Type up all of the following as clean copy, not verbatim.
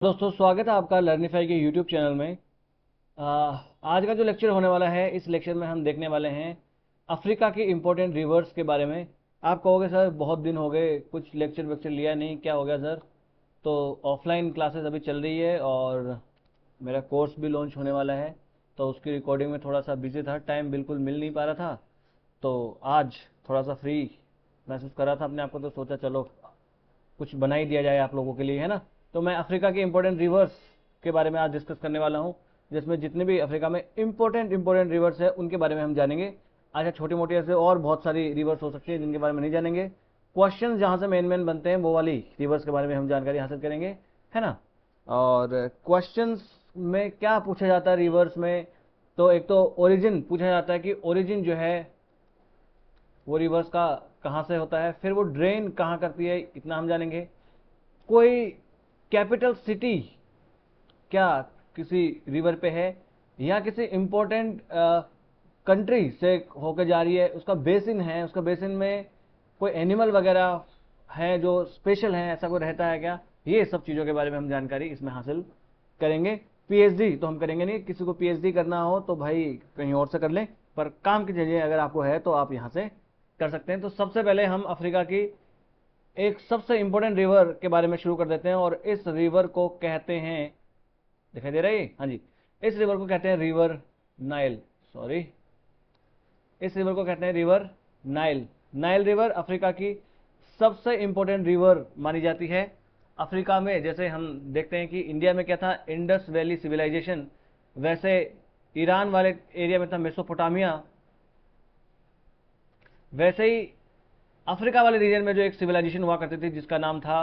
दोस्तों, स्वागत है आपका लर्निफाई के यूट्यूब चैनल में। आ, आज का जो लेक्चर होने वाला है, इस लेक्चर में हम देखने वाले हैं अफ्रीका के इम्पोर्टेंट रिवर्स के बारे में। आप कहोगे सर बहुत दिन हो गए, कुछ लेक्चर वेक्चर लिया नहीं, क्या हो गया सर? तो ऑफलाइन क्लासेस अभी चल रही है और मेरा कोर्स भी लॉन्च होने वाला है, तो उसकी रिकॉर्डिंग में थोड़ा सा बिजी था, टाइम बिल्कुल मिल नहीं पा रहा था। तो आज थोड़ा सा फ्री महसूस कर रहा था अपने आप को, तो सोचा चलो कुछ बना ही दिया जाए आप लोगों के लिए, है ना। तो मैं अफ्रीका के इंपॉर्टेंट रिवर्स के बारे में आज डिस्कस करने वाला हूँ, जिसमें जितने भी अफ्रीका में इंपॉर्टेंट रिवर्स है उनके बारे में हम जानेंगे। अच्छा, छोटी मोटी ऐसे और बहुत सारी रिवर्स हो सकती है जिनके बारे में नहीं जानेंगे। क्वेश्चन जहां से मेन मेन बनते हैं वो वाली रिवर्स के बारे में हम जानकारी हासिल करेंगे, है ना। और क्वेश्चंस में क्या पूछा जाता है रिवर्स में? तो एक तो ओरिजिन पूछा जाता है कि ओरिजिन जो है वो रिवर्स का कहाँ से होता है, फिर वो ड्रेन कहाँ करती है, इतना हम जानेंगे। कोई कैपिटल सिटी क्या किसी रिवर पे है, या किसी इंपॉर्टेंट कंट्री से होकर जा रही है, उसका बेसिन है, उसका बेसिन में कोई एनिमल वगैरह है जो स्पेशल है, ऐसा कोई रहता है क्या? ये सब चीज़ों के बारे में हम जानकारी इसमें हासिल करेंगे। पीएचडी तो हम करेंगे नहीं, किसी को पीएचडी करना हो तो भाई कहीं और से कर लें, पर काम की चीज़ें अगर आपको है तो आप यहाँ से कर सकते हैं। तो सबसे पहले हम अफ्रीका की एक सबसे इंपॉर्टेंट रिवर के बारे में शुरू कर देते हैं, और इस रिवर को कहते हैं, दिखाई दे रहा है? हाँ जी। इस रिवर को कहते हैं रिवर नाइल। सॉरी, इस रिवर को कहते हैं river Nile. Nile river Africa की सबसे इंपॉर्टेंट रिवर मानी जाती है। अफ्रीका में जैसे हम देखते हैं कि इंडिया में क्या था, इंडस वैली सिविलाइजेशन, वैसे ईरान वाले एरिया में था मेसोपोटामिया, वैसे ही अफ्रीका वाले रीजन में जो एक सिविलाइजेशन हुआ करती थी जिसका नाम था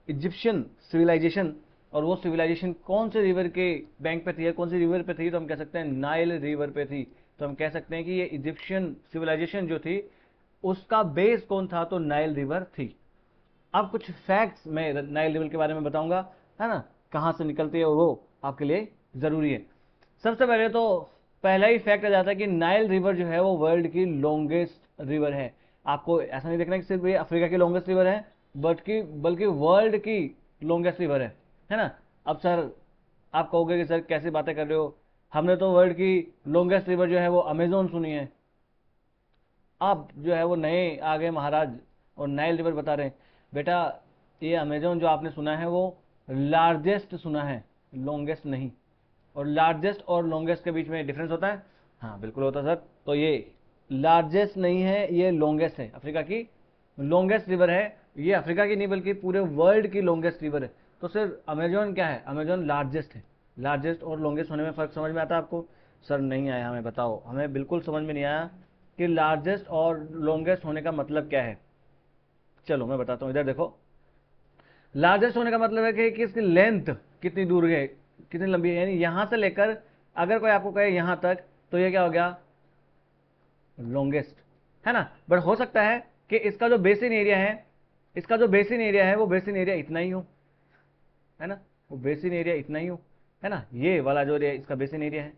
इजिप्शियन सिविलाइजेशन। और वो सिविलाइजेशन कौन से रिवर के बैंक पे थी, या कौन सी रिवर पे थी? तो हम कह सकते हैं नाइल रिवर पे थी। तो हम कह सकते हैं कि ये इजिप्शियन सिविलाइजेशन जो थी उसका बेस कौन था, तो नाइल रिवर थी। अब कुछ फैक्ट्स मैं नाइल रिवर के बारे में बताऊंगा, है ना, कहाँ से निकलती है, और वो आपके लिए ज़रूरी है। सबसे पहले तो पहला ही फैक्ट आ जाता है कि नाइल रिवर जो है वो वर्ल्ड की लॉन्गेस्ट रिवर है। आपको ऐसा नहीं देखना कि सिर्फ ये अफ्रीका की लॉन्गेस्ट रिवर है, बल्कि वर्ल्ड की लॉन्गेस्ट रिवर है ना। अब सर आप कहोगे कि सर कैसी बातें कर रहे हो, हमने तो वर्ल्ड की लॉन्गेस्ट रिवर जो है वो अमेजोन सुनी है। आप जो है वो नए आ गए महाराज और नाइल रिवर बता रहे हैं। बेटा, ये अमेजोन जो आपने सुना है वो लार्जेस्ट सुना है, लॉन्गेस्ट नहीं। और लार्जेस्ट और लॉन्गेस्ट के बीच में डिफरेंस होता है? हाँ बिल्कुल होता है सर। तो ये लार्जेस्ट नहीं है, ये लॉन्गेस्ट है, अफ्रीका की लॉन्गेस्ट रिवर है। ये अफ्रीका की नहीं बल्कि पूरे वर्ल्ड की लॉन्गेस्ट रिवर है। तो सिर्फ अमेजोन क्या है, अमेजोन लार्जेस्ट है। लार्जेस्ट और लॉन्गेस्ट होने में फ़र्क समझ में आता है आपको? सर नहीं आया, हमें बताओ, हमें बिल्कुल समझ में नहीं आया कि लार्जेस्ट और लॉन्गेस्ट होने का मतलब क्या है। चलो मैं बताता हूँ, इधर देखो। लार्जेस्ट होने का मतलब है कि इसकी लेंथ कितनी दूर है, कितनी लंबी है, यानी यहां से लेकर अगर कोई आपको कहे यहां तक, तो ये क्या हो गया, लॉन्गेस्ट, है ना। बट हो सकता है कि इसका जो बेसिन एरिया है, इसका जो बेसिन एरिया है वो बेसिन एरिया इतना ही हो, है ना, वो बेसिन एरिया इतना ही हो, है ना। ये वाला जो एरिया इसका बेसिन एरिया है।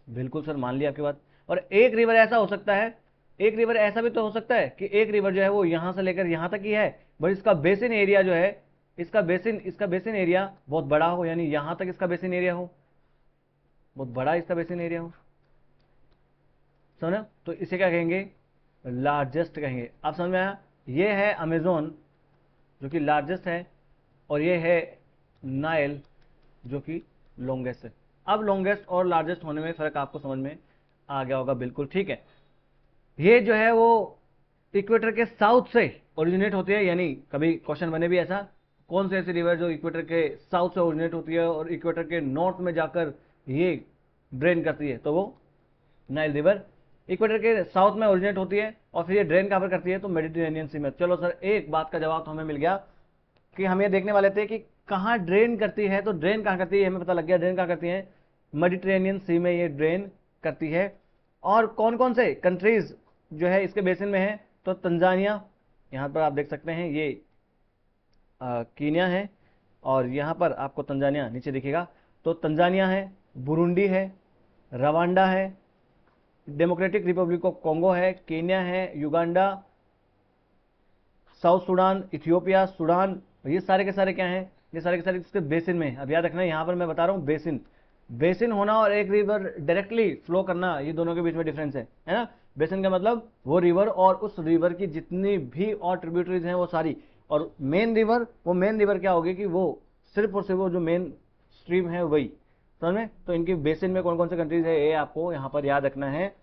बिल्कुल सर, मान लिया आपकी बात। और एक रिवर ऐसा हो सकता है, एक रिवर ऐसा भी तो हो सकता है कि एक रिवर जो है वो यहां से लेकर यहां तक ही है, बट इसका बेसिन एरिया जो है, इसका बेसिन एरिया बहुत बड़ा हो, यानी यहां तक इसका बेसिन एरिया हो, बहुत बड़ा इसका बेसिन एरिया हो। समझो, तो इसे क्या कहेंगे, लार्जेस्ट कहेंगे। आप समझ में आया? ये है अमेजोन जो कि लार्जेस्ट है, और ये है नाइल जो कि लॉन्गेस्ट है। अब लॉन्गेस्ट और लार्जेस्ट होने में फर्क आपको समझ में आ गया होगा, बिल्कुल ठीक है। ये जो है वो इक्वेटर के साउथ से ओरिजिनेट होती है, यानी कभी क्वेश्चन बने भी ऐसा, कौन से ऐसी रिवर जो इक्वेटर के साउथ से ओरिजिनेट होती है और इक्वेटर के नॉर्थ में जाकर ये ड्रेन करती है, तो वो नाइल रिवर इक्वेटर के साउथ में ओरिजिनेट होती है और फिर ये ड्रेन कहाँ पर करती है, तो मेडिटेरेनियन सी में। चलो सर, एक बात का जवाब तो हमें मिल गया कि हम ये देखने वाले थे कि कहाँ ड्रेन करती है, तो ड्रेन कहाँ करती है हमें पता लग गया, ड्रेन कहाँ करती है, मेडिटेरेनियन सी में ये ड्रेन करती है। और कौन कौन से कंट्रीज जो है इसके बेसिन में है, तो तंजानिया, यहाँ पर आप देख सकते हैं ये कीनिया है, और यहाँ पर आपको तंजानिया नीचे दिखेगा, तो तंजानिया है, बुरुंडी है, रवांडा है, डेमोक्रेटिक रिपब्लिक ऑफ कॉन्गो है, केन्या है, Uganda, south Sudan, Ethiopia, Sudan, ये सारे के सारे क्या हैं, ये सारे के सारे इसके बेसिन में। अब याद रखना यहाँ पर मैं बता रहा हूँ बेसिन, बेसिन होना और एक रिवर डायरेक्टली फ्लो करना, ये दोनों के बीच में डिफरेंस है ना। बेसिन का मतलब वो रिवर और उस रिवर की जितनी भी और ट्रिब्यूटरीज हैं वो सारी, और मेन रिवर, वो मेन रिवर क्या होगी कि वो सिर्फ और सिर्फ वो जो मेन स्ट्रीम है वही, समझ में। तो इनकी बेसिन में कौन कौन से कंट्रीज है ये आपको यहाँ पर याद रखना है।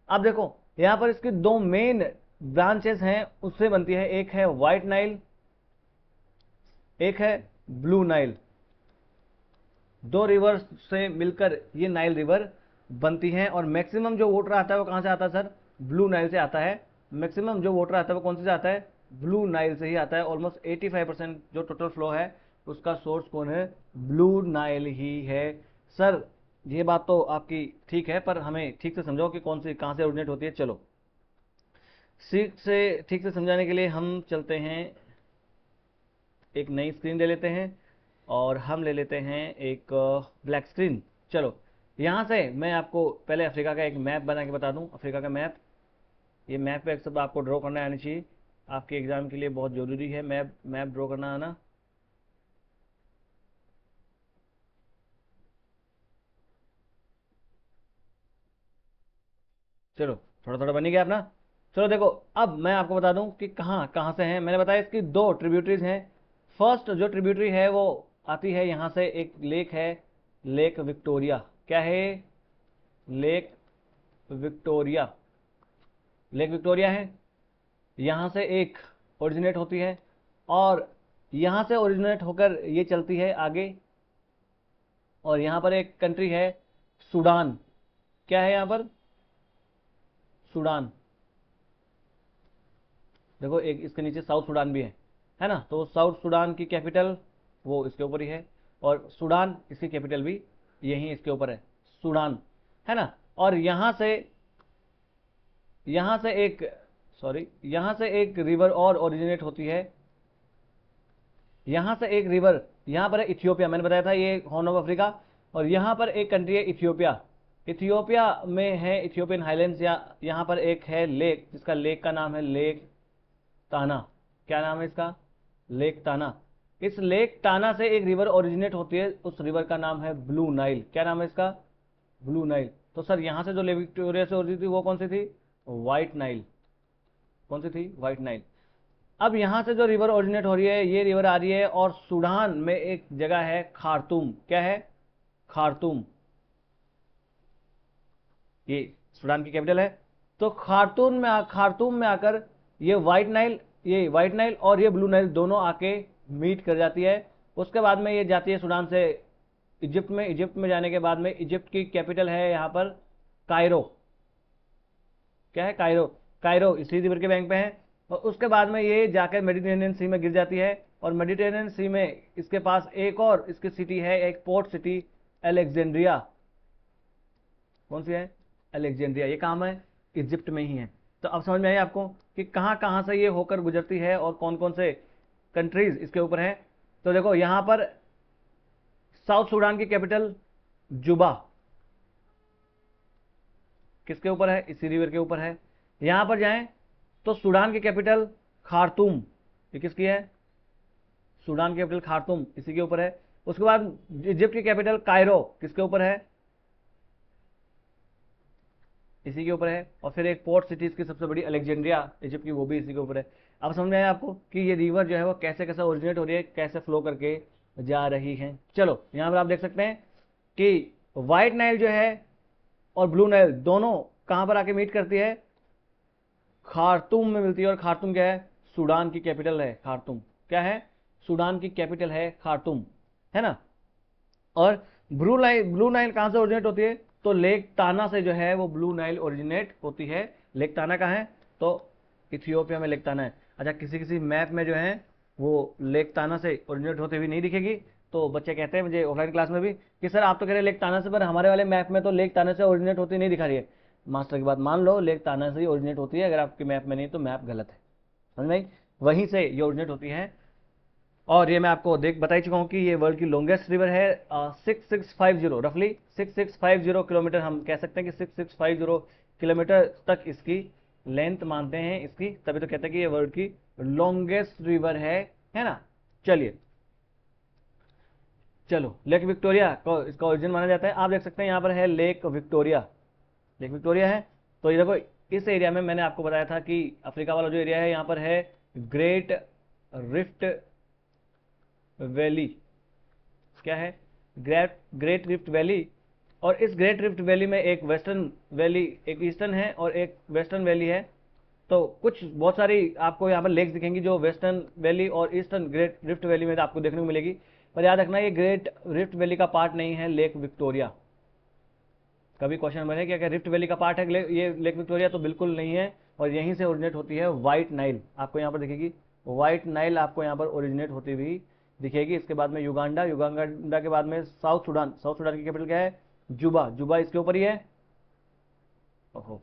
अब देखो यहाँ पर इसकी दो मेन ब्रांचेस हैं, उससे बनती है, एक है व्हाइट नाइल, एक है ब्लू नाइल। दो रिवर से मिलकर ये नाइल रिवर बनती है, और मैक्सिमम जो वाटर आता है वो कहाँ से आता है सर, ब्लू नाइल से आता है। मैक्सिमम जो वाटर आता है वो कौन से आता है, ब्लू नाइल से ही आता है। ऑलमोस्ट 85% जो टोटल फ्लो है उसका सोर्स कौन है, ब्लू नाइल ही है। सर ये बात तो आपकी ठीक है, पर हमें ठीक से समझाओ कि कौन सी कहाँ से ओरिजिनेट होती है। चलो ठीक से समझाने के लिए हम चलते हैं, एक नई स्क्रीन ले लेते हैं और हम ले लेते हैं एक ब्लैक स्क्रीन। चलो यहाँ से मैं आपको पहले अफ्रीका का एक मैप बना के बता दूँ, अफ्रीका का मैप। ये मैप पे सब आपको ड्रॉ करना आनी चाहिए, आपके एग्जाम के लिए बहुत ज़रूरी है मैप मैप ड्रॉ करना आना। चलो थोड़ा थोड़ा बनी गया अपना। चलो देखो अब मैं आपको बता दूं कि कहाँ कहाँ से हैं। मैंने बताया इसकी दो ट्रिब्यूटरीज हैं। फर्स्ट जो ट्रिब्यूटरी है वो आती है यहाँ से, एक लेक है, लेक विक्टोरिया। क्या है, लेक विक्टोरिया, लेक विक्टोरिया है, यहाँ से एक ओरिजिनेट होती है, और यहाँ से ओरिजिनेट होकर ये चलती है आगे, और यहाँ पर एक कंट्री है सूडान। क्या है यहाँ पर, सूडान। देखो एक इसके नीचे साउथ सूडान भी है ना। तो साउथ सूडान की कैपिटल वो इसके ऊपर ही है, और सूडान इसकी कैपिटल भी यही इसके ऊपर है, सूडान, है ना। और यहाँ से एक, सॉरी, यहाँ से एक रिवर और ओरिजिनेट होती है, यहाँ से एक रिवर, यहाँ पर है इथियोपिया, मैंने बताया था ये हॉर्न ऑफ अफ्रीका। और यहाँ पर एक कंट्री है इथियोपिया, इथियोपिया में है इथियोपियन हाईलैंड्स। या यहाँ पर एक है लेक, जिसका लेक का नाम है लेक ताना। क्या नाम है इसका, लेक ताना। इस लेक ताना से एक रिवर ओरिजिनेट होती है, उस रिवर का नाम है ब्लू नाइल। क्या नाम है इसका, ब्लू नाइल। तो सर यहाँ से जो लेक विक्टोरिया से ओरिजिनेट थी वो कौन सी थी, व्हाइट नाइल। कौन सी थी, व्हाइट नाइल। अब यहाँ से जो रिवर ओरिजिनेट हो रही है, ये रिवर आ रही है, और सूडान में एक जगह है खार्तूम। क्या है, खार्तूम, ये सूडान की कैपिटल है। तो खार्तूम में आकर ये व्हाइट नाइल और ये ब्लू नाइल दोनों आके मीट कर जाती है। उसके बाद में ये जाती है सूडान से इजिप्ट में, इजिप्ट में जाने के बाद में इजिप्ट की कैपिटल है यहाँ पर कायरो। क्या है, कायरो। कायरो इसी रिवर के बैंक पे है। और उसके बाद में ये जाकर मेडिटेरेनियन सी में गिर जाती है, और मेडिटेरेनियन सी में इसके पास एक और इसकी सिटी है, एक पोर्ट सिटी, अलेक्जेंड्रिया। कौन सी है, अलेक्जेंड्रिया। ये कहाँ है, इजिप्ट में ही है। तो अब समझ में आया आपको कि कहाँ कहाँ से ये होकर गुजरती है और कौन कौन से कंट्रीज इसके ऊपर है। तो देखो यहाँ पर साउथ सूडान की कैपिटल जुबा किसके ऊपर है, इसी रिवर के ऊपर है। यहाँ पर जाएं तो सूडान की कैपिटल खार्तूम, ये किसकी है, सूडान की कैपिटल खार्तूम, इसी के ऊपर है। उसके बाद इजिप्ट की कैपिटल कायरो, किसके ऊपर है, इसी के ऊपर है। और फिर एक पोर्ट सिटी इसकी सबसे बड़ी अलेक्जेंड्रिया इजिप्ट की, वो भी इसी के ऊपर है। अब समझ में आया आपको कि ये रिवर जो है वो कैसे कैसे ओरिजिनेट हो रही है, कैसे फ्लो करके जा रही है। चलो यहाँ पर आप देख सकते हैं कि व्हाइट नाइल जो है और ब्लू नाइल दोनों कहाँ पर आके मीट करती है, खार्तूम में मिलती है। और खार्तूम क्या है, सूडान की कैपिटल है खार्तूम। क्या है, सूडान की कैपिटल है खार्तूम, है ना। और ब्लू नाइल कहाँ से ओरिजिनेट होती है, तो लेक ताना से जो है वो ब्लू नाइल ओरिजिनेट होती है। लेक ताना कहाँ है, तो इथियोपिया में लेक ताना है। अच्छा, किसी किसी मैप में जो है वो लेक ताना से ओरिजिनेट होते हुए नहीं दिखेगी, तो बच्चे कहते हैं मुझे ऑफलाइन क्लास में भी कि सर आप तो कह रहे हैं लेक ताना से, पर हमारे वाले मैप में तो लेक ताना से ओरिजिनेट होती नहीं दिखा रही है। मास्टर की बात मान लो, लेक ताना से ही ओरिजिनेट होती है। अगर आपके मैप में नहीं तो मैप गलत है, समझ में आई? वहीं से ये ओरिजिनेट होती है। और ये मैं आपको बता ही चुका हूँ कि ये वर्ल्ड की लॉन्गेस्ट रिवर है। 6650 रफली 6650 किलोमीटर, हम कह सकते हैं कि 6650 किलोमीटर तक इसकी लेंथ मानते हैं इसकी, तभी तो कहते हैं कि ये वर्ल्ड की लॉन्गेस्ट रिवर है ना। चलिए, चलो लेक विक्टोरिया को इसका ओरिजिन माना जाता है। आप देख सकते हैं यहाँ पर है लेक विक्टोरिया, लेक विक्टोरिया है। तो ये देखो, इस एरिया में मैंने आपको बताया था कि अफ्रीका वाला जो एरिया है यहाँ पर है ग्रेट रिफ्ट वैली। क्या है? Great great rift valley. और इस ग्रेट रिफ्ट वैली में एक वेस्टर्न वैली, एक ईस्टर्न है और एक वेस्टर्न वैली है। तो कुछ बहुत सारी आपको यहाँ पर लेक्स दिखेंगी जो वेस्टर्न वैली और ईस्टर्न ग्रेट रिफ्ट वैली में आपको देखने को मिलेगी। पर याद रखना, ये ग्रेट रिफ्ट वैली का पार्ट नहीं है लेक विक्टोरिया। कभी क्वेश्चन नंबर है क्या रिफ्ट वैली का पार्ट है ये लेक विक्टोरिया? तो बिल्कुल नहीं है। और यहीं से ओरिजिनेट होती है व्हाइट नाइल। आपको यहाँ पर दिखेगी व्हाइट नाइल, आपको यहाँ पर ओरिजिनेट होती हुई दिखेगी। इसके बाद में युगांडा, युगांडा के बाद में साउथ सूडान। साउथ सूडान की कैपिटल क्या है? जुबा। जुबा इसके ऊपर ही है। ओहो,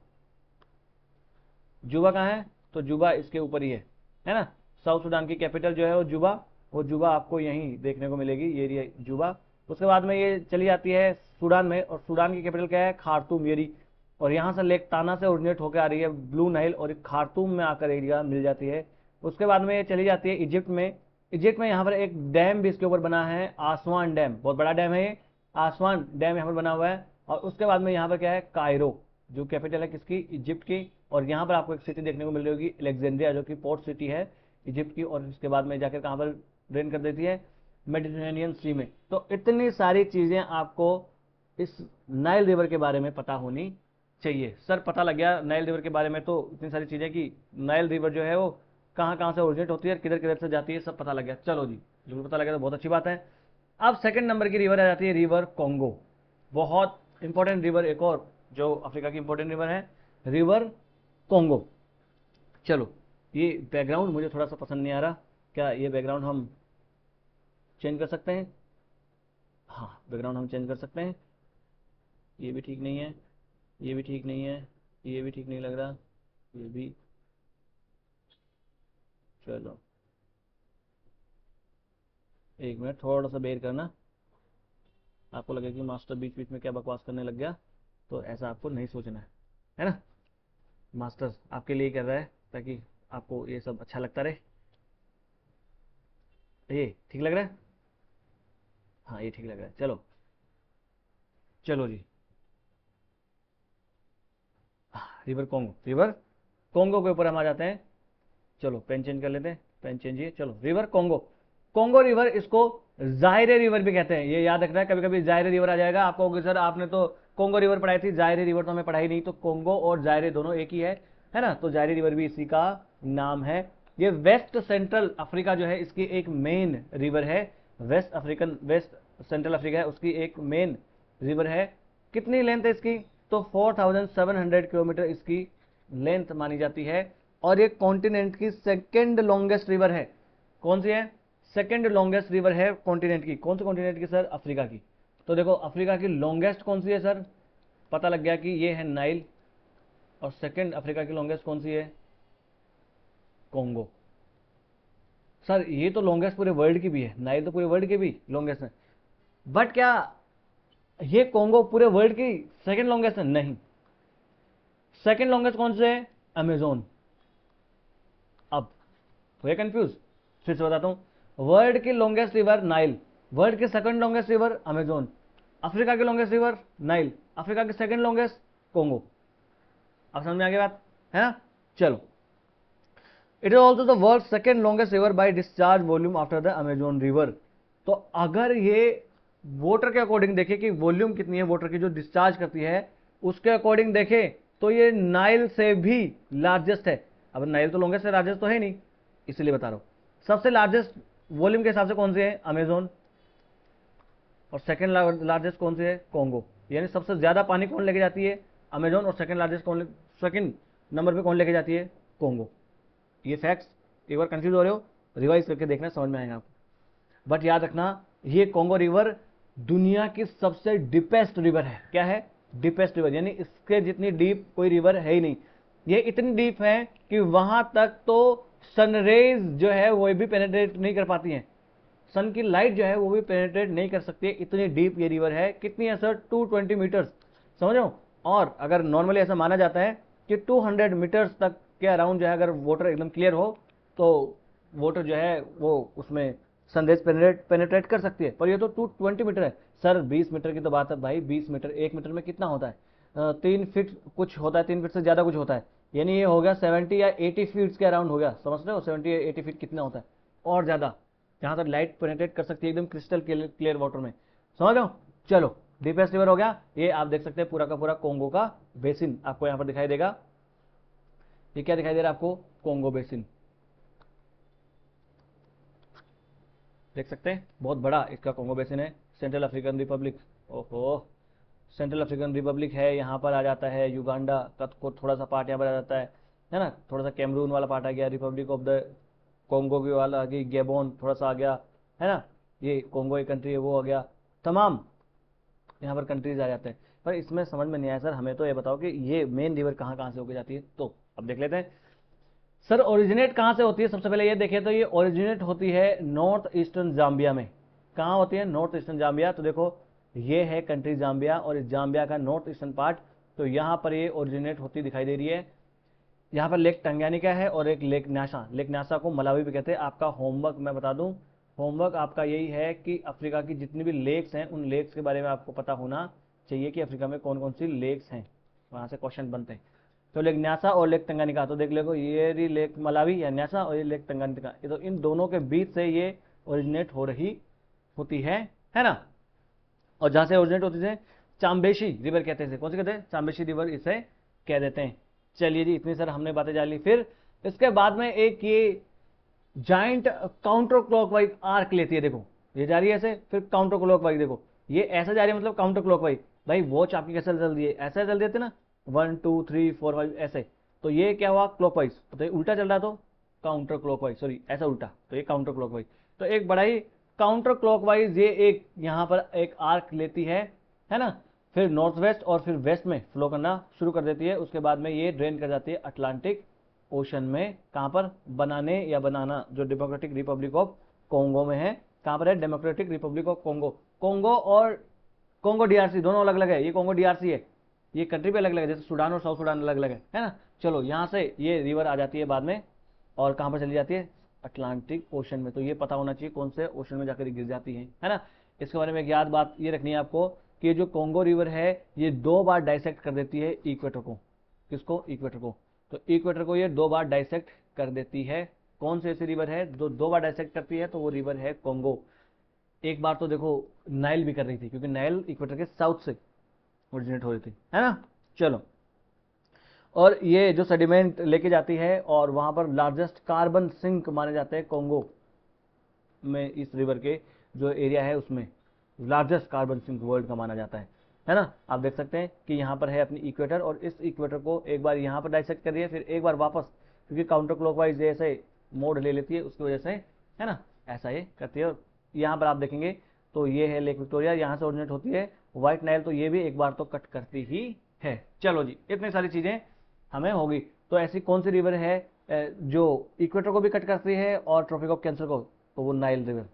जुबा कहाँ है? तो जुबा इसके ऊपर ही है ना। साउथ सूडान की कैपिटल जो है वो जुबा, वो जुबा आपको यहीं देखने को मिलेगी, ये एरिया जुबा। उसके बाद में ये चली जाती है सूडान में, और सूडान की कैपिटल क्या है? खार्तूम येरी। और यहाँ से लेक ताना से ओरिजिनेट होकर आ रही है ब्लू नाइल, और खार्तूम में आकर एरिया मिल जाती है। उसके बाद में ये चली जाती है इजिप्ट में। इजिप्ट में यहाँ पर एक डैम भी इसके ऊपर बना है, आसवान डैम। बहुत बड़ा डैम है ये, आसवान डैम यहाँ पर बना हुआ है। और उसके बाद में यहाँ पर क्या है? कायरो, जो कैपिटल है किसकी? इजिप्ट की। और यहाँ पर आपको एक सिटी देखने को मिल रही होगी अलेक्जेंड्रिया, जो कि पोर्ट सिटी है इजिप्ट की। और इसके बाद में जाकर कहाँ पर रेन कर देती है? मेडिटेरेनियन सी में। तो इतनी सारी चीज़ें आपको इस नाइल रिवर के बारे में पता होनी चाहिए। सर पता लग गया नाइल रिवर के बारे में, तो इतनी सारी चीज़ें कि नाइल रिवर जो है वो कहाँ कहाँ से ओरिजिनेट होती है, किधर किधर से जाती है, सब पता लग गया। चलो जी, जो पता लगा तो बहुत अच्छी बात है। अब सेकंड नंबर की रिवर आ जाती है रिवर कॉन्गो। बहुत इंपॉर्टेंट रिवर, एक और जो अफ्रीका की इंपॉर्टेंट रिवर है, रिवर कॉन्गो। चलो, ये बैकग्राउंड मुझे थोड़ा सा पसंद नहीं आ रहा, क्या ये बैकग्राउंड हम चेंज कर सकते हैं? हाँ, बैकग्राउंड हम चेंज कर सकते हैं। ये भी ठीक नहीं है, ये भी ठीक नहीं है, ये भी ठीक नहीं लग रहा, ये भी। चलो एक मिनट, थोड़ा सा बेर करना। आपको लगे कि मास्टर बीच बीच में क्या बकवास करने लग गया, तो ऐसा आपको नहीं सोचना है ना। मास्टर आपके लिए कर रहा है ताकि आपको ये सब अच्छा लगता रहे। ये ठीक लग रहा है? हाँ, ये ठीक लग रहा है। चलो, चलो जी। रिवर कॉन्गो, रिवर कॉन्गो के ऊपर हम आ जाते हैं। चलो पेन चेंज कर लेते हैं, पेन चेंज ही। चलो, रिवर कॉन्गो। कॉन्गो रिवर, इसको जायरे रिवर भी कहते हैं, ये याद रखना है। कभी कभी जायरे रिवर आ जाएगा, आप कहोगे सर आपने तो कॉन्गो रिवर पढ़ाई थी, जायरे रिवर तो हमें पढ़ाई नहीं। तो कॉन्गो और जायरे दोनों एक ही है ना। तो जायरे रिवर भी इसी का नाम है। ये वेस्ट सेंट्रल अफ्रीका जो है इसकी एक मेन रिवर है। वेस्ट सेंट्रल अफ्रीका है उसकी एक मेन रिवर है। कितनी लेंथ है इसकी? तो 4700 किलोमीटर इसकी लेंथ मानी जाती है। और ये कॉन्टिनेंट की सेकेंड लॉन्गेस्ट रिवर है। कौन सी है? सेकेंड लॉन्गेस्ट रिवर है कॉन्टिनेंट की। कौन से कॉन्टिनेंट की सर? अफ्रीका की। तो देखो, अफ्रीका की लॉन्गेस्ट कौन सी है सर? पता लग गया कि ये है नाइल। और सेकेंड अफ्रीका की लॉन्गेस्ट कौन सी है? कॉन्गो। सर ये तो लॉन्गेस्ट पूरे वर्ल्ड की भी है, नाइल तो पूरे वर्ल्ड की भी लॉन्गेस्ट है। बट क्या ये कॉन्गो पूरे वर्ल्ड की सेकेंड लॉन्गेस्ट है? नहीं। सेकेंड लॉन्गेस्ट कौन से है? अमेजोन। अब हुए कंफ्यूज? फिर से बताता हूं। वर्ल्ड की लॉन्गेस्ट रिवर नाइल, वर्ल्ड की second longest river Amazon, Africa की लॉन्गेस्ट रिवर नाइल, अफ्रीका की सेकंड लॉन्गेस्ट कॉन्गो। अब समझ में आ गई बात, है ना। चलो, it is also the world second longest river by discharge volume after the Amazon river. तो अगर ये वाटर के अकॉर्डिंग देखें कि वॉल्यूम कितनी है वाटर की जो डिस्चार्ज करती है, उसके अकॉर्डिंग देखें तो ये नाइल से भी लार्जेस्ट है। अब नाइल तो लॉन्गेस्ट है, लार्जेस्ट तो है नहीं, इसलिए बता रहा हूं। सबसे लार्जेस्ट वॉल्यूम के हिसाब से कौन से है? अमेजोन। और सेकंड लार्जेस्ट कौन से है? कॉन्गो। यानी सबसे ज्यादा पानी कौन लेके जाती है? अमेजोन। और सेकंड लार्जेस्ट कौन, सेकंड नंबर पे कौन लेके जाती है? कॉन्गो। ये फैक्ट्स एक बार कंफ्यूज हो रहे हो, रिवाइज करके देखना, समझ में आएगा आपको। बट याद रखना, ये कॉन्गो रिवर दुनिया की सबसे डीपेस्ट रिवर है। क्या है? डीपेस्ट रिवर, यानी इसके जितनी डीप कोई रिवर है ही नहीं। ये इतनी डीप है कि वहां तक तो सनरेज जो है वो भी पेनेट्रेट नहीं कर पाती हैं। सन की लाइट जो है वो भी पेनेट्रेट नहीं कर सकती है, इतनी डीप ये रिवर है। कितनी है सर? 220 मीटर्स, समझ रहे हो। और अगर नॉर्मली ऐसा माना जाता है कि 200 मीटर्स तक के अराउंड जो है अगर वाटर एकदम क्लियर हो तो वाटर जो है वो उसमें संदेश पेनेट्रेट कर सकती है। पर ये तो 220 मीटर है सर। 20 मीटर की तो बात है भाई। 20 मीटर, 1 मीटर में कितना होता है? 3 फीट कुछ होता है, 3 फीट से ज़्यादा कुछ होता है। यानी ये हो गया 70 या 80 फीट के अराउंड हो गया। समझ रहे हो 70 या 80 फीट कितना होता है? और ज़्यादा, जहाँ तक लाइट पेनेट्रेट कर सकती है एकदम क्रिस्टल क्लियर वाटर में। समझ रहे हो? चलो, डीपेस्ट रिवर हो गया। ये आप देख सकते हैं पूरा का पूरा कोंगो का बेसिन आपको यहाँ पर दिखाई देगा। ये क्या दिखाई दे रहा है आपको? कोंगो बेसिन देख सकते हैं, बहुत बड़ा इसका कोंगो बेसिन है। सेंट्रल अफ्रीकन रिपब्लिक, ओहो, सेंट्रल अफ्रीकन रिपब्लिक है, यहाँ पर आ जाता है युगांडा का को थोड़ा सा पार्ट यहाँ पर आ जाता है ना। थोड़ा सा कैमरून वाला पार्ट आ गया, रिपब्लिक ऑफ द कोंगो की वाला आ गई, गेबोन थोड़ा सा आ गया, है ना। ये कोंगो एक कंट्री है, वो आ गया। तमाम यहाँ पर कंट्रीज आ जाते हैं। पर इसमें समझ में नहीं आया सर, हमें तो ये बताओ कि ये मेन रिवर कहाँ कहाँ से होकर जाती है। तो अब देख लेते हैं सर, ओरिजिनेट कहाँ से होती है। सबसे पहले ये देखें तो ये ओरिजिनेट होती है नॉर्थ ईस्टर्न जाम्बिया में। कहाँ होती है? North eastern Zambia. तो देखो ये है कंट्री जाम्बिया, और इस जाम्बिया का नॉर्थ ईस्टर्न पार्ट, तो यहाँ पर ये ओरिजिनेट होती दिखाई दे रही है। यहाँ पर लेक टंगानिका है और एक लेक न्यासा। लेक न्यासा को मलावी भी कहते हैं। आपका होमवर्क मैं बता दूं, होमवर्क आपका यही है कि अफ्रीका की जितनी भी लेक्स हैं उन लेक्स के बारे में आपको पता होना चाहिए कि अफ्रीका में कौन कौन सी लेक्स हैं, वहाँ से क्वेश्चन बनते हैं। तो लेक न्यासा और लेक तंगानिका, तो देख लो ये रही लेक मलावी या न्यासा, और ये लेक तंगानिका। ये तो इन दोनों के बीच से ये ओरिजिनेट हो रही होती है ना। और जहाँ से ओरिजिनेट होती है चाम्बेशी रिवर कहते हैं। कौन से कहते हैं? चाम्बेशी रिवर इसे कह देते हैं। चलिए जी, इतनी सर हमने बातें जान ली। फिर इसके बाद में एक ये जाइंट काउंटर क्लॉकवाइज आर्क लेती है। देखो ये जा रही है ऐसे, फिर काउंटर क्लॉकवाइज देखो ये ऐसा जा रही है, मतलब काउंटर क्लॉकवाइज। भाई वॉच आपकी कैसे चल रही है? ऐसा चल देते ना, 1 2 3 4 5 ऐसे। तो ये क्या हुआ? क्लॉकवाइज। तो ये उल्टा चल रहा, तो काउंटर क्लॉकवाइज, सॉरी ऐसा उल्टा, तो ये काउंटर क्लॉकवाइज। तो एक बड़ा ही काउंटर क्लॉकवाइज ये एक यहाँ पर एक आर्क लेती है ना। फिर नॉर्थ वेस्ट और फिर वेस्ट में फ्लो करना शुरू कर देती है। उसके बाद में ये ड्रेन कर जाती है अटलांटिक ओशन में। कहां पर? बनाने या बनाना, जो डेमोक्रेटिक रिपब्लिक ऑफ कोंगो में है। कहां पर है? Democratic Republic of Congo. Congo और कोंगो डीआरसी दोनों अलग अलग है। ये कोंगो डीआरसी है, ये कंट्री भी अलग अलग है, जैसे सूडान और साउथ सूडान अलग अलग है ना। चलो यहां से ये रिवर आ जाती है बाद में, और कहां पर चली जाती है? अटलांटिक ओशन में। तो ये पता होना चाहिए कौन से ओशन में जाकर गिर जाती है ना। इसके बारे में एक याद बात ये रखनी है आपको कि ये जो कोंगो रिवर है ये 2 बार डाइसेक्ट कर देती है इक्वेटर को। किसको? इक्वेटर को। तो इक्वेटर को ये 2 बार डाइसेक्ट कर देती है। कौन से ऐसी रिवर है जो 2 बार डाइसेक्ट करती है? तो वो रिवर है कोंगो। एक बार तो देखो नाइल भी कर रही थी, क्योंकि नाइल इक्वेटर के साउथ से ओरिजिनेट हो रही थी, है ना। चलो, और ये जो सेडिमेंट लेके जाती है, और वहां पर लार्जेस्ट कार्बन सिंक माने जाते हैं कोंगो में। इस रिवर के जो एरिया है उसमें लार्जेस्ट कार्बन सिंक वर्ल्ड का माना जाता है ना। आप देख सकते हैं कि यहाँ पर है अपनी इक्वेटर, और इस इक्वेटर को एक बार यहाँ पर डाइसेक्ट कर रही है, फिर एक बार वापस, क्योंकि काउंटर क्लॉकवाइज जैसे मोड ले लेती है उसकी वजह से, है ना, ऐसा ये करती है। और यहाँ पर आप देखेंगे तो ये है लेक विक्टोरिया, यहाँ से ओरिजिनेट होती है। व्हाइट नाइल तो ये भी एक बार तो कट करती ही है। चलो जी, इतनी सारी चीजें हमें होगी। तो ऐसी कौन सी रिवर है जो इक्वेटर को भी कट करती है और ट्रॉपिक ऑफ कैंसर को? तो वो नाइल रिवर,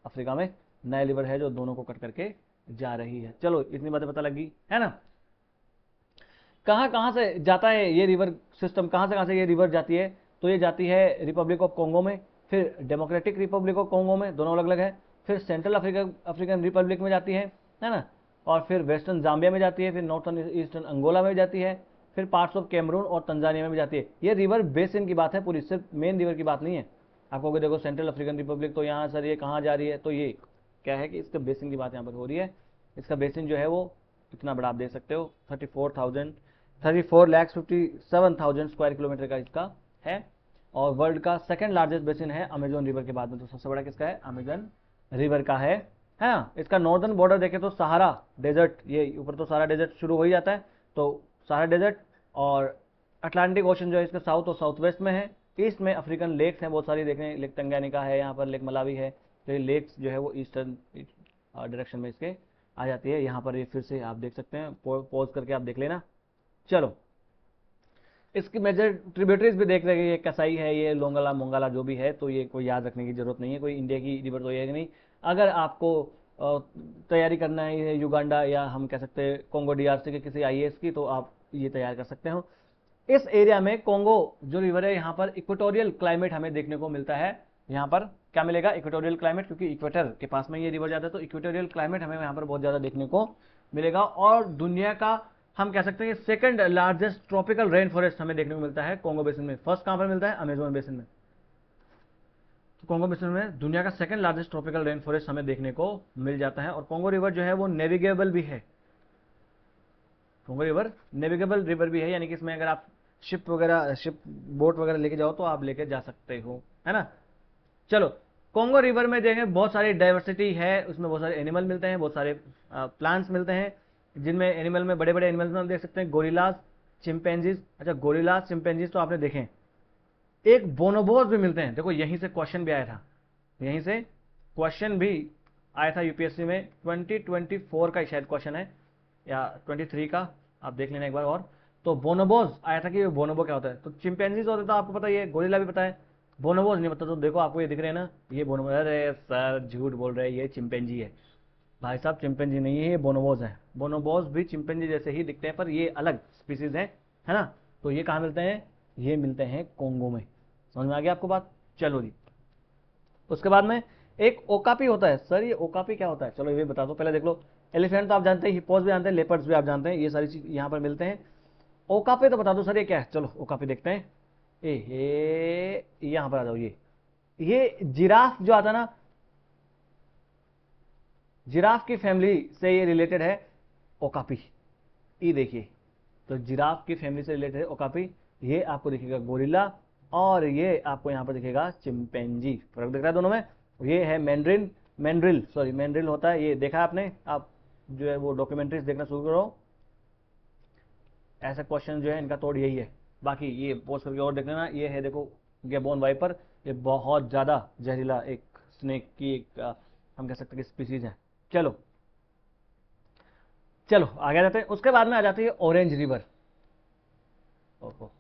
अफ्रीका में नाइल रिवर है जो दोनों को कट करके जा रही है। चलो इतनी बातें पता लगी, है ना। कहां कहां से जाता है ये रिवर सिस्टम? कहां से ये रिवर जाती है? तो ये जाती है रिपब्लिक ऑफ कोंगो में, फिर डेमोक्रेटिक रिपब्लिक ऑफ कोंगो में, दोनों अलग अलग है। फिर सेंट्रल अफ्रीकन रिपब्लिक में जाती है ना। और फिर वेस्टर्न जाम्बिया में जाती है, फिर नॉर्थन ईस्टर्न अंगोला में जाती है, फिर पार्ट्स ऑफ कैमरून और तंजानिया में भी जाती है। ये रिवर बेसिन की बात है पूरी, सिर्फ मेन रिवर की बात नहीं है। आपको देखो सेंट्रल अफ्रीकन रिपब्लिक, तो यहाँ सर ये कहाँ जा रही है? तो ये क्या है कि इसका बेसिन की बात यहाँ पर हो रही है। इसका बेसिन जो है वो इतना बड़ा आप देख सकते हो, 34,57,000 स्क्वायर किलोमीटर का इसका है। और वर्ल्ड का सेकंड लार्जेस्ट बेसिन है अमेजोन रिवर के बाद में। तो सबसे बड़ा किसका है? अमेजन रिवर का है ना। इसका नॉर्दर्न बॉर्डर देखें तो सहारा डेजर्ट, ये ऊपर तो सहारा डेजर्ट शुरू हो ही जाता है, तो सहारा डेजर्ट। और अटलांटिक ओशन जो है इसका साउथ और साउथ वेस्ट में है। ईस्ट में अफ्रीकन लेक्स हैं बहुत सारी, देखें लेक टंगानिका है, यहाँ पर लेक मलावी है। तो ये लेक्स जो है वो ईस्टर्न डायरेक्शन में इसके आ जाती है। यहाँ पर ये फिर से आप देख सकते हैं, पॉज करके आप देख लेना। चलो, इसकी मेजर ट्रिब्यूटरीज भी देख रहे हैं, ये कसाई है, ये लोंगला मोंगला जो भी है, तो ये कोई याद रखने की जरूरत नहीं है। कोई इंडिया की रिवर तो ये नहीं। अगर आपको तैयारी करना है युगांडा या हम कह सकते हैं कोंगो डीआरसी के किसी आईएएस की, तो आप ये तैयार कर सकते हो। इस एरिया में कोंगो जो रिवर है यहाँ पर इक्वेटोरियल क्लाइमेट हमें देखने को मिलता है। यहाँ पर क्या मिलेगा? इक्वेटोरियल क्लाइमेट, क्योंकि इक्वेटर के पास में ये रिवर जाता है, तो इक्वेटोरियल क्लाइमेट हमें यहाँ पर बहुत ज़्यादा देखने को मिलेगा। और दुनिया का हम कह सकते हैं second largest tropical rain forest हमें देखने को मिलता है कोंगो बेसिन में। फर्स्ट कहाँ पर मिलता है? अमेजोन बेसिन में। तो कोंगो बेसिन में दुनिया का second largest tropical rain forest हमें देखने को मिल जाता है। और कोंगो रिवर जो है वो नेविगेबल भी है। कोंगो रिवर नेविगेबल रिवर भी है, यानी कि इसमें अगर आप शिप बोट वगैरह लेके जाओ तो आप लेके जा सकते हो, है ना। चलो, कोंगो रिवर में देखेंगे बहुत सारी डाइवर्सिटी है, उसमें बहुत सारे एनिमल मिलते हैं, बहुत सारे प्लांट्स मिलते हैं, जिनमें एनिमल में बड़े बड़े एनिमल्स में हम देख सकते हैं गोरिल्लास, चिंपैंजीज। अच्छा, गोरिल्लास चिंपैंजीज तो आपने देखे। एक बोनोबोज भी मिलते हैं। देखो, यहीं से क्वेश्चन भी आया था, यहीं से क्वेश्चन भी आया था यूपीएससी में। 2024 का शायद क्वेश्चन है या 23 का, आप देख लेना एक बार और। तो बोनोबोज आया था कि बोनोबो क्या होता है। तो चिंपैंजीज होता है तो आपको पता है, गोरिल्ला भी पता है, बोनोबोज नहीं पता। तो देखो, आपको ये दिख रहे हैं ना, ये बोनोबो। अरे सर झूठ बोल रहे हैं, ये चिंपैंजी है। भाई साहब, चिंपैंजी नहीं है, ये बोनोबोज है। बोनोबोज भी चिंपैंजी जैसे ही दिखते हैं, पर ये अलग स्पीसीज है ना। तो ये कहाँ मिलते हैं? ये मिलते हैं कोंगो में। समझ में आ गया आपको बात? चलो जी, उसके बाद में एक ओकापी होता है। सर ये ओकापी क्या होता है? चलो ये बता दो, पहले देख लो। एलिफेंट तो आप जानते हैं, हिप्पोज भी जानते हैं, लेपर्ड्स भी आप जानते हैं, ये सारी चीज यहाँ पर मिलते हैं। ओकापी तो बता दो सर ये क्या है? चलो ओकापी देखते हैं। यहाँ पर आ जाओ। ये जिराफ जो आता है ना, जिराफ की फैमिली से ये रिलेटेड है ओकापी। ये देखिए, तो जिराफ की फैमिली से रिलेटेड है ओकापी। ये आपको दिखेगा गोरिल्ला, और ये आपको यहाँ पर दिखेगा चिंपैंजी। फर्क दिख रहा है दोनों में? ये है मैंड्रिल होता है, ये देखा आपने? आप जो है वो डॉक्यूमेंट्रीज देखना शुरू करो, ऐसा क्वेश्चन जो है इनका तोड़ यही है। बाकी ये पोस्ट करके और देख लेना। ये है देखो, गेबोन वाइपर। ये बहुत ज़्यादा जहरीला एक स्नेक की एक हम कह सकते हैं कि स्पीसीज है। चलो चलो आगे जाते हैं। उसके बाद में आ जाती है ऑरेंज रिवर। ओहो,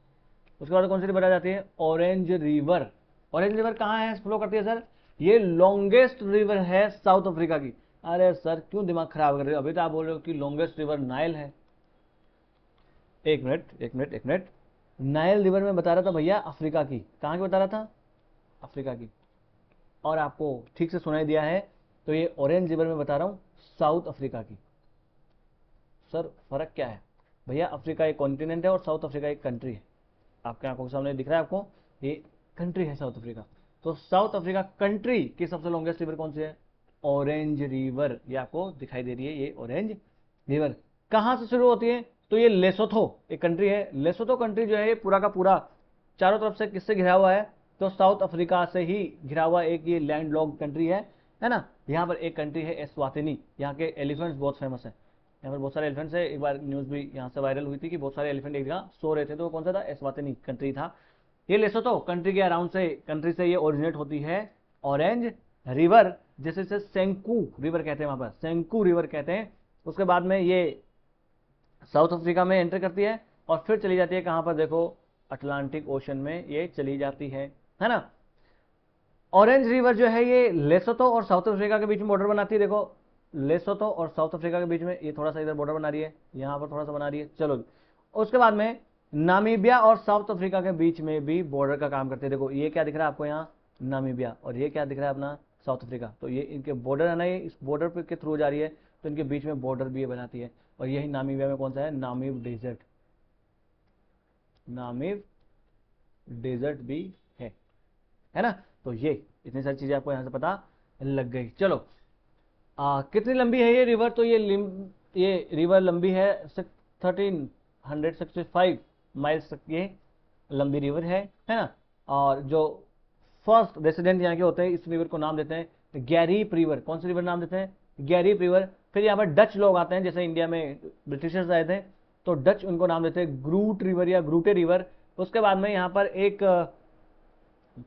उसके बाद कौन सी रिवर आ जाती है? Orange river. ऑरेंज रिवर कहाँ है फ्लो करती है सर? ये लॉन्गेस्ट रिवर है साउथ अफ्रीका की। अरे सर क्यों दिमाग खराब कर रहे हो? अभी तो आप बोल रहे हो कि लॉन्गेस्ट रिवर नाइल है। एक मिनट एक मिनट एक मिनट, नाइल रिवर में बता रहा था भैया अफ्रीका की। कहाँ की बता रहा था? अफ्रीका की। और आपको ठीक से सुनाई दिया है, तो ये ऑरेंज रिवर में बता रहा हूँ साउथ अफ्रीका की। सर फर्क क्या है? भैया अफ्रीका एक कॉन्टिनेंट है और साउथ अफ्रीका एक कंट्री है। आपके आंखों के सामने दिख रहा है आपको, ये कंट्री है साउथ अफ्रीका। तो साउथ अफ्रीका कंट्री की सबसे लॉन्गेस्ट रिवर कौन सी है? Orange river. ये आपको दिखाई दे रही है, ये ऑरेंज रिवर। कहाँ से शुरू होती है? तो ये लेसोथो एक कंट्री है। लेसोथो कंट्री जो है ये पूरा का पूरा चारों तरफ से किससे घिरा हुआ है? तो साउथ अफ्रीका से ही घिरा हुआ एक ये लैंड लॉक कंट्री है ना। यहाँ पर एक कंट्री है एस्वातिनी। यहाँ के एलिफेंट्स बहुत फेमस है। यहाँ पर बहुत सारे एलिफेंट्स है। एक बार न्यूज़ भी यहाँ से वायरल हुई थी कि बहुत सारे एलिफेंट एक जगह सो रहे थे, तो वो कौन सा था? एस्वातिनी कंट्री था। ये लेसोथो कंट्री के अराउंड से कंट्री से ये ओरिजिनेट होती है ऑरेंज रिवर, जैसे से सेंकू रिवर कहते हैं, वहां पर सेंकू रिवर कहते हैं। उसके बाद में ये साउथ अफ्रीका में एंटर करती है और फिर चली जाती है कहां पर? देखो, अटलांटिक ओशन में ये चली जाती है ना। ऑरेंज रिवर जो है ये लेसोथो और साउथ अफ्रीका के बीच में बॉर्डर बनाती है। देखो, लेसोथो और साउथ अफ्रीका के बीच में ये थोड़ा सा इधर बॉर्डर बना रही है, यहाँ पर थोड़ा सा बना रही है। चलो, उसके बाद में नामीबिया और साउथ अफ्रीका के बीच में भी बॉर्डर का काम करते हैं। देखो ये क्या दिख रहा है आपको यहाँ? नामीबिया। और ये क्या दिख रहा है अपना? South Africa. तो ये इनके बॉर्डर है ना, ये इस बॉर्डर के थ्रू जा रही है, तो इनके बीच में बॉर्डर भी ये बनाती है। और यही नामीबिया में कौन सा है? Namib desert. नामीब डेजर्ट भी है ना। तो ये इतनी सारी चीजें आपको यहाँ से पता लग गई। चलो, कितनी लंबी है ये रिवर? तो ये रिवर लंबी है 1365 माइल्स तक ये लंबी रिवर है ना। और जो फर्स्ट रेसिडेंट यहाँ के होते हैं, इस रिवर को नाम देते हैं गैरीप रिवर। कौन सी रिवर नाम देते हैं? गैरीप रिवर। फिर यहाँ पर डच लोग आते हैं, जैसे इंडिया में ब्रिटिशर्स आए थे, तो डच उनको नाम देते हैं ग्रूट रिवर या ग्रूटे रिवर। उसके बाद में यहाँ पर एक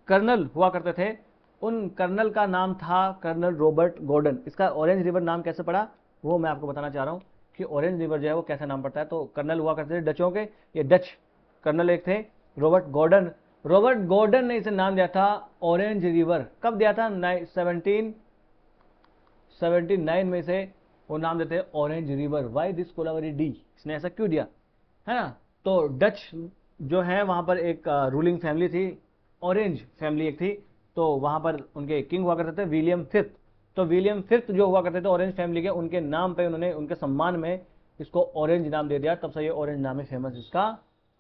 कर्नल हुआ करते थे, उन कर्नल का नाम था कर्नल रॉबर्ट गॉर्डन। इसका ऑरेंज रिवर नाम कैसे पड़ा वो मैं आपको बताना चाह रहा हूँ कि ऑरेंज रिवर जो है वो कैसे नाम पड़ता है। तो कर्नल हुआ करते थे डचों के, ये डच कर्नल एक थे रॉबर्ट गॉर्डन। रॉबर्ट गॉर्डन ने इसे नाम दिया था ऑरेंज रिवर। कब दिया था? 1779 में से वो नाम देते हैं orange river. Why this Kolaveri D, इसने ऐसा क्यों दिया, है ना। तो डच जो है वहाँ पर एक रूलिंग फैमिली थी, ऑरेंज फैमिली एक थी। तो वहाँ पर उनके किंग हुआ करते थे विलियम फिफ्थ। तो विलियम फिफ्थ जो हुआ करते थे ऑरेंज फैमिली के, उनके नाम पे उन्होंने उनके सम्मान में इसको ऑरेंज नाम दे दिया। तब से ये ऑरेंज नाम ही फेमस इसका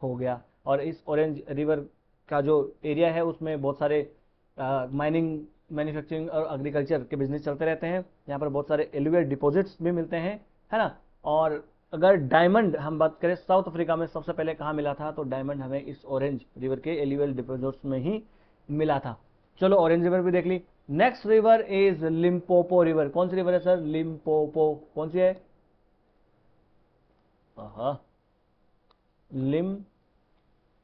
हो गया। और इस ऑरेंज रिवर का जो एरिया है उसमें बहुत सारे माइनिंग, मैन्युफैक्चरिंग और एग्रीकल्चर के बिजनेस चलते रहते हैं। यहाँ पर बहुत सारे एलिवेट डिपॉजिट्स भी मिलते हैं, है ना। और अगर डायमंड हम बात करें, साउथ अफ्रीका में सबसे पहले कहाँ मिला था, तो डायमंड हमें इस ऑरेंज रिवर के एलिवेट डिपॉजिट्स में ही मिला था। चलो ऑरेंज रिवर भी देख ली। Next river is Limpopo river. कौन सी रिवर है सर? लिम्पोपो। कौन सी है? लिम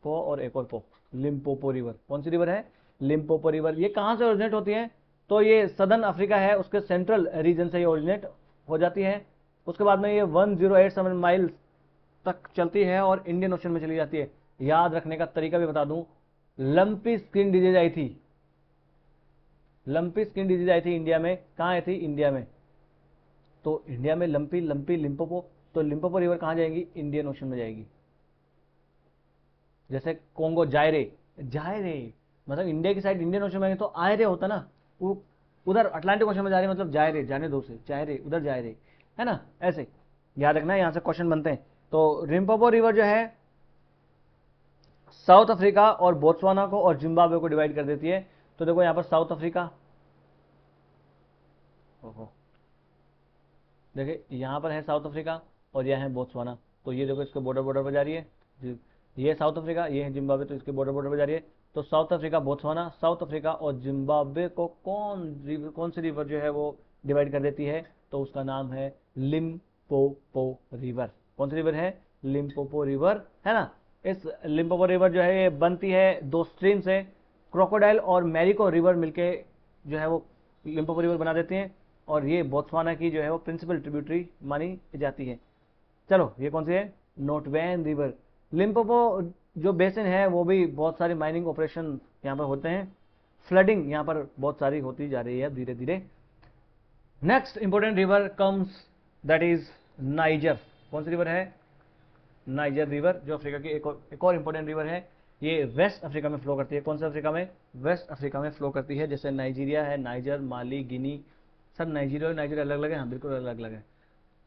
पो और एक और पो, लिम्पोपो रिवर। कौन सी रिवर है? Limpopo river. ये कहाँ से ओरिजिनेट होती है? तो ये सदर्न अफ्रीका है, उसके सेंट्रल रीजन से ये ओरिजिनेट हो जाती है। उसके बाद में ये 1087 माइल्स तक चलती है और इंडियन ओशन में चली जाती है। याद रखने का तरीका भी बता दूं, लंपी स्किन डिजीज आई थी, लंपी स्किन डिजीज आई थी इंडिया में। कहाँ आई थी? इंडिया में। तो इंडिया में लंपी, लंपी लिम्पोपो, तो लिम्पोपो रिवर कहाँ जाएगी? इंडियन ओशन में जाएगी। जैसे कोंगो जायरे, जायरे मतलब इंडिया की साइड इंडियन ओशन में, तो आयरे होता ना, वो उधर अटलांटिक ओशन में जा रहे, मतलब जायरे, जाने दो से, जायरे उधर जायरे, है ना। ऐसे याद रखना, यहां से क्वेश्चन बनते हैं। तो रिम्पोपो रिवर जो है साउथ अफ्रीका और बोत्सवाना को और जिम्बाब्वे को डिवाइड कर देती है। तो देखो यहां पर साउथ अफ्रीका, ओहो, देखिए यहाँ पर है साउथ अफ्रीका और यह है बोत्सवाना। तो ये देखो इसके बॉर्डर बॉर्डर पर जा रही है। ये साउथ अफ्रीका, ये है जिम्बाब्वे, तो इसके बॉर्डर बॉर्डर पर जा रही है। तो south Africa, Botswana, south Africa और जिम्बाब्वे को कौन सी रिवर जो है वो डिवाइड कर देती है? तो उसका नाम है लिम्पोपो रिवर। कौन सी रिवर है? लिम्पोपो रिवर, है ना। इस लिम्पोपो रिवर जो है ये बनती है दो स्ट्रीम से, क्रोकोडाइल और मैरिको रिवर मिलके जो है वो लिम्पोपो रिवर बना देती हैं। और ये बोत्सवाना की जो है वो प्रिंसिपल ट्रिब्यूटरी मानी जाती है। चलो ये कौन सी है? नोटवैन रिवर। लिम्पोपो जो बेसिन है वो भी बहुत सारी माइनिंग ऑपरेशन यहाँ पर होते हैं, फ्लडिंग यहाँ पर बहुत सारी होती जा रही है धीरे धीरे। Next important river comes, that is niger. कौन सी रिवर है? नाइजर रिवर, जो अफ्रीका की एक और इंपॉर्टेंट रिवर है। ये वेस्ट अफ्रीका में फ्लो करती है। कौन से अफ्रीका में? वेस्ट अफ्रीका में फ्लो करती है। जैसे नाइजीरिया है, नाइजर, माली, गिनी। सर नाइजीरिया और नाइजर अलग अलग है? हाँ बिल्कुल अलग अलग है।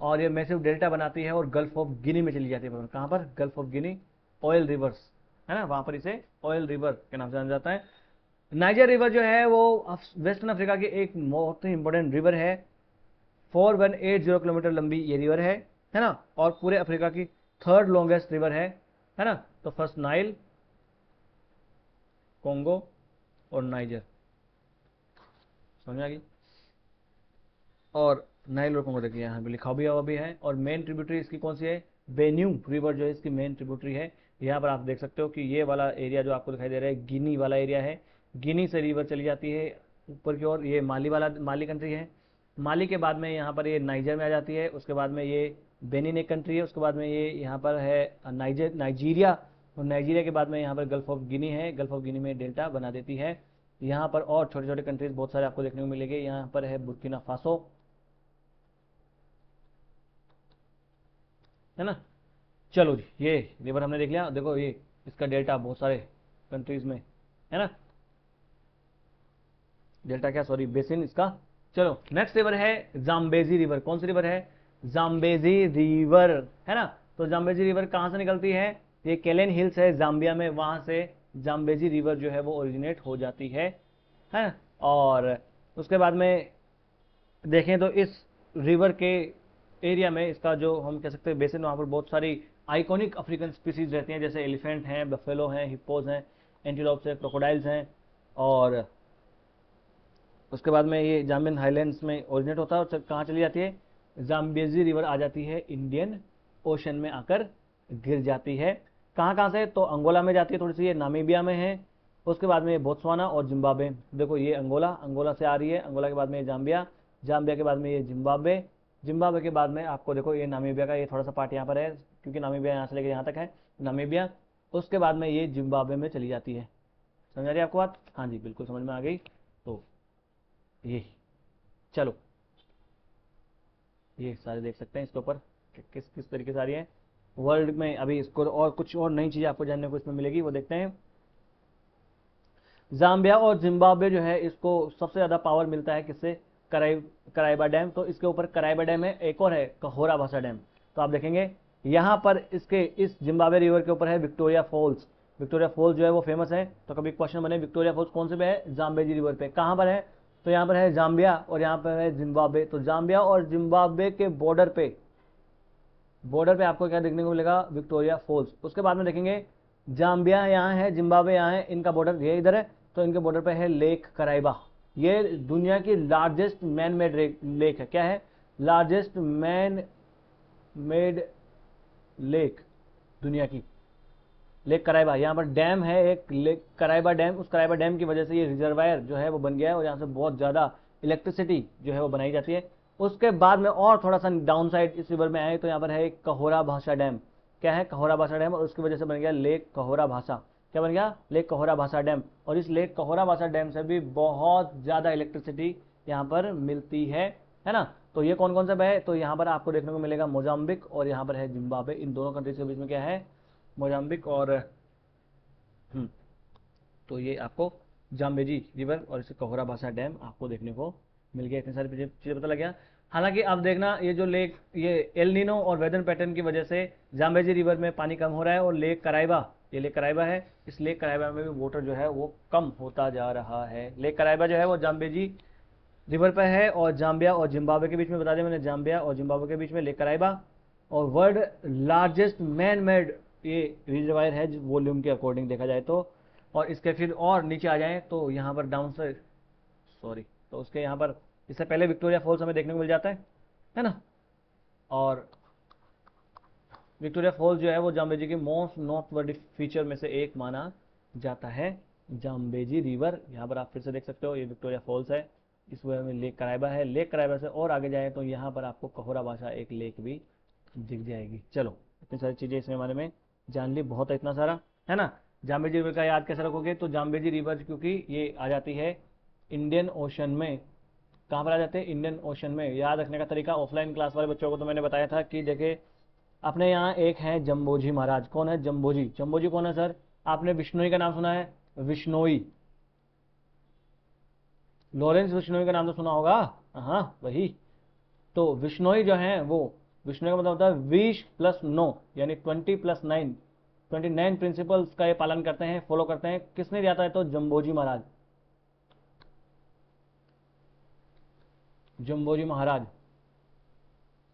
और ये मैसिव डेल्टा बनाती है और गल्फ ऑफ गिनी में चली जाती है। कहाँ पर? Gulf of Guinea, oil reverse, है ना, वहां पर इसे ऑयल रिवर के नाम से जाना जाता है। नाइजर रिवर जो है वो वेस्टर्न अफ्रीका की एक बहुत ही इंपॉर्टेंट रिवर है। 4180 किलोमीटर लंबी ये रिवर है ना। और पूरे अफ्रीका की थर्ड लॉन्गेस्ट रिवर है ना। तो फर्स्ट नाइल, कोंगो और नाइजर, समझ आ गई। और नाइल और कोंगो देखिए यहाँ पे लिखा भी हुआ भी है। और मेन ट्रिब्यूटरी इसकी कौन सी है? बेन्यू रिवर जो है इसकी मेन ट्रिब्यूटरी है। यहाँ पर आप देख सकते हो कि ये वाला एरिया जो आपको दिखाई दे रहा है गिनी वाला एरिया है। गिनी से रिवर चली जाती है ऊपर की ओर। ये माली वाला, माली कंट्री है। माली के बाद में यहाँ पर ये नाइजर में आ जाती है। उसके बाद में ये बेनिन एक कंट्री है। उसके बाद में ये यहाँ पर है नाइजीरिया। और नाइजीरिया के बाद में यहाँ पर गल्फ ऑफ गिनी है। गल्फ ऑफ गिनी में डेल्टा बना देती है। यहाँ पर और छोटे छोटे कंट्रीज बहुत सारे आपको देखने को मिलेंगे। यहाँ पर है बुर्किना फासो, है ना। चलो जी, ये रिवर हमने देख लिया। देखो ये इसका डेल्टा बहुत सारे कंट्रीज में, है ना। डेल्टा क्या, सॉरी, बेसिन इसका। चलो नेक्स्ट रिवर है जाम्बेजी रिवर। कौन सी रिवर है? जाम्बेजी रिवर, है ना। तो जाम्बेजी रिवर कहाँ से निकलती है? ये केलेन हिल्स है जाम्बिया में, वहां से जाम्बेजी रिवर जो है वो ओरिजिनेट हो जाती है। और उसके बाद में देखें तो इस रिवर के एरिया में इसका जो हम कह सकते हैं बेसिन, वहाँ पर बहुत सारी आइकॉनिक अफ्रीकन स्पीसीज रहती हैं। जैसे एलिफेंट हैं, बफेलो हैं, हिप्पोज हैं, एंटीलोप्स हैं, क्रोकोडाइल्स हैं। और उसके बाद में ये जाम्बियन हाईलैंड्स में ओरिजिनेट होता है और कहाँ चली जाती है? जाम्बेजी रिवर आ जाती है, इंडियन ओशन में आकर गिर जाती है। कहाँ कहाँ से? तो अंगोला में जाती है थोड़ी सी, ये नामीबिया में है। उसके बाद में ये बोत्सवाना और जिम्बाब्वे। देखो ये अंगोला, अंगोला से आ रही है। अंगोला के बाद में ये जाम्बिया, जाम्बिया के बाद में ये जिम्बाब्वे, जिम्बाब्वे के बाद में आपको देखो ये नामीबिया का ये थोड़ा सा पार्ट यहाँ पर है, क्योंकि नामीबिया यहाँ से लेकर यहाँ तक है नामीबिया। उसके बाद में ये जिम्बाब्वे में चली जाती है। समझ आ रही है आपको बात? हाँ जी बिल्कुल समझ में आ गई। तो ये, चलो ये सारे देख सकते हैं इसके ऊपर किस किस तरीके से आ रही है। वर्ल्ड में अभी इसको और कुछ और नई चीज़ आपको जानने को इसमें मिलेगी, वो देखते हैं। जाम्बिया और जिम्बाब्वे जो है इसको सबसे ज़्यादा पावर मिलता है किससे? कराइबा डैम। तो इसके ऊपर कराइबा डैम है, एक और है कहोरा भासा डैम। तो आप देखेंगे यहाँ पर इसके इस जिम्बाब्वे रिवर के ऊपर है विक्टोरिया फॉल्स। विक्टोरिया फॉल्स जो है वो फेमस है। तो कभी क्वेश्चन बने विक्टोरिया फॉल्स कौन से पे है? जाम्बेजी रिवर पे। कहाँ पर है? तो यहाँ पर है जाम्बिया और यहाँ पर है जिम्बाब्वे। तो जाम्बिया और जिम्बाब्वे के बॉर्डर पे आपको क्या देखने को मिलेगा? Victoria Falls. उसके बाद में देखेंगे जाम्बिया यहाँ है, जिम्बाब्वे यहाँ है, इनका बॉर्डर ये इधर है। तो इनके बॉर्डर पे है लेक कराइबा। ये दुनिया की लार्जेस्ट मैन मेड लेक है। क्या है? लार्जेस्ट मैन मेड लेक दुनिया की, लेक कराइबा। यहाँ पर डैम है एक, लेक कराइबा डैम। उस कराइबा डैम की वजह से ये रिजर्वायर जो है वो बन गया है और यहाँ से बहुत ज़्यादा इलेक्ट्रिसिटी जो है वो बनाई जाती है। उसके बाद में और थोड़ा सा डाउन साइड इस रिवर में आए तो यहाँ पर है एक कहोरा भाषा डैम। क्या है? कहोरा भाषा डैम। और उसकी वजह से बन गया लेक कहोरा भाषा। क्या बन गया? लेक कहोरा भाषा डैम। और इस लेक कहोरा भाषा डैम से भी बहुत ज़्यादा इलेक्ट्रिसिटी यहाँ पर मिलती है ना। तो ये कौन कौन सा है? तो यहाँ पर आपको देखने को मिलेगा मोजाम्बिक और यहाँ पर है जिम्बाब्वे। इन दोनों कंट्रीज के बीच में क्या है? मोजाम्बिक और तो ये आपको जाम्बेजी रिवर और इसे कहोरा भाषा डैम आपको देखने को मिल गया। इतनी सारी चीज़ें पता लग गया। हालांकि अब देखना ये जो लेक, ये एल नीनो और वेदर पैटर्न की वजह से जाम्बेजी रिवर में पानी कम हो रहा है और लेक कराइबा, ये लेक कराइबा है, इस लेक कराइबा में भी वाटर जो है वो कम होता जा रहा है। लेक कराइबा जो है वो जाम्बेजी रिवर पर है और जाम्बिया और जिम्बाब्वे के बीच में, बता दें मैंने, जाम्बिया और जिम्बाब्वे के बीच में लेक कराइबा। और वर्ल्ड लार्जेस्ट मैन मेड ये रिजर्वायर है वॉल्यूम के अकॉर्डिंग देखा जाए तो। और इसके फिर और नीचे आ जाएं तो यहाँ पर डाउन से, सॉरी, तो उसके यहाँ पर इससे पहले विक्टोरिया फॉल्स हमें देखने को मिल जाता है ना। और विक्टोरिया फॉल्स जो है वो जाम्बेजी की मोस्ट नॉर्थ वर्ल्ड फीचर में से एक माना जाता है। जाम्बेजी रिवर यहाँ पर आप फिर से देख सकते हो, ये विक्टोरिया फॉल्स है, इस वजह में लेक कराइबा है। लेक कराइबा से और आगे जाए तो यहाँ पर आपको कहोरा भाषा एक लेक भी दिख जाएगी। चलो, इतनी सारी चीज़ें इसमें बारे में जान ली, बहुत है इतना सारा, है ना। जाम्बेजी रिवर का याद कैसे रखोगे? तो जाम्बेजी रिवर क्योंकि ये आ जाती है इंडियन ओशन में। कहाँ पर आ जाते हैं? इंडियन ओशन में। याद रखने का तरीका, ऑफलाइन क्लास वाले बच्चों को तो मैंने बताया था कि देखे अपने यहाँ एक है जम्बोजी महाराज। कौन है? जम्बोजी। जम्बोजी कौन है सर? आपने विश्नोई का नाम सुना है? विश्नोई, लॉरेंस विश्नोई का नाम तो सुना होगा। हाँ वही। तो विश्नोई जो है वो, विश्नोई का मतलब होता है 20+9 यानी 20+9, 29 प्रिंसिपल्स का ये पालन करते हैं, फॉलो करते हैं। किसने दिया था? तो जम्बोजी महाराज, जम्बोजी महाराज,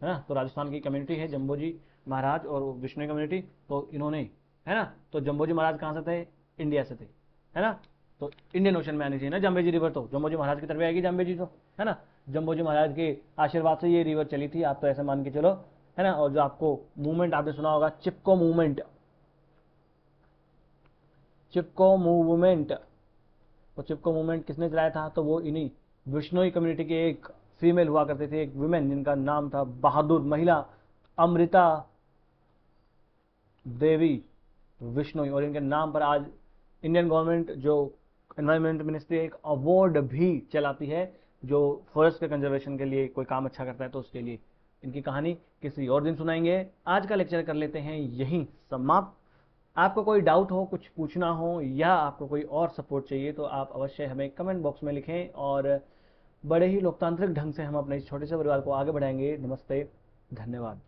है ना। तो राजस्थान की कम्युनिटी है जम्बोजी महाराज और विष्णु कम्युनिटी, तो इन्होंने, है ना। तो जम्बोजी महाराज कहाँ से थे? इंडिया से थे, है ना। तो इंडियन ओशन में आनी चाहिए ना जम्बेजी रिवर, तो जम्बोजी महाराज की तरफ आएगी जम्बेजी, तो है ना। जम्बोजी महाराज के आशीर्वाद से ये रिवर चली थी, आप तो ऐसे मान के चलो, है ना। और जो आपको मूवमेंट आपने सुना होगा, चिपको मूवमेंट, चिपको मूवमेंट, वो चिपको मूवमेंट किसने चलाया था? तो वो इन्हीं विश्नोई कम्युनिटी के एक फीमेल हुआ करते थे, एक वुमेन, जिनका नाम था बहादुर महिला अमृता देवी विश्नोई। और इनके नाम पर आज इंडियन गवर्नमेंट जो एनवायरमेंट मिनिस्ट्री एक अवार्ड भी चलाती है, जो फॉरेस्ट के कंजर्वेशन के लिए कोई काम अच्छा करता है तो उसके लिए। इनकी कहानी किसी और दिन सुनाएंगे। आज का लेक्चर कर लेते हैं यहीं समाप्त। आपको कोई डाउट हो, कुछ पूछना हो या आपको कोई और सपोर्ट चाहिए तो आप अवश्य हमें कमेंट बॉक्स में लिखें और बड़े ही लोकतांत्रिक ढंग से हम अपने इस छोटे से परिवार को आगे बढ़ाएंगे। नमस्ते, धन्यवाद।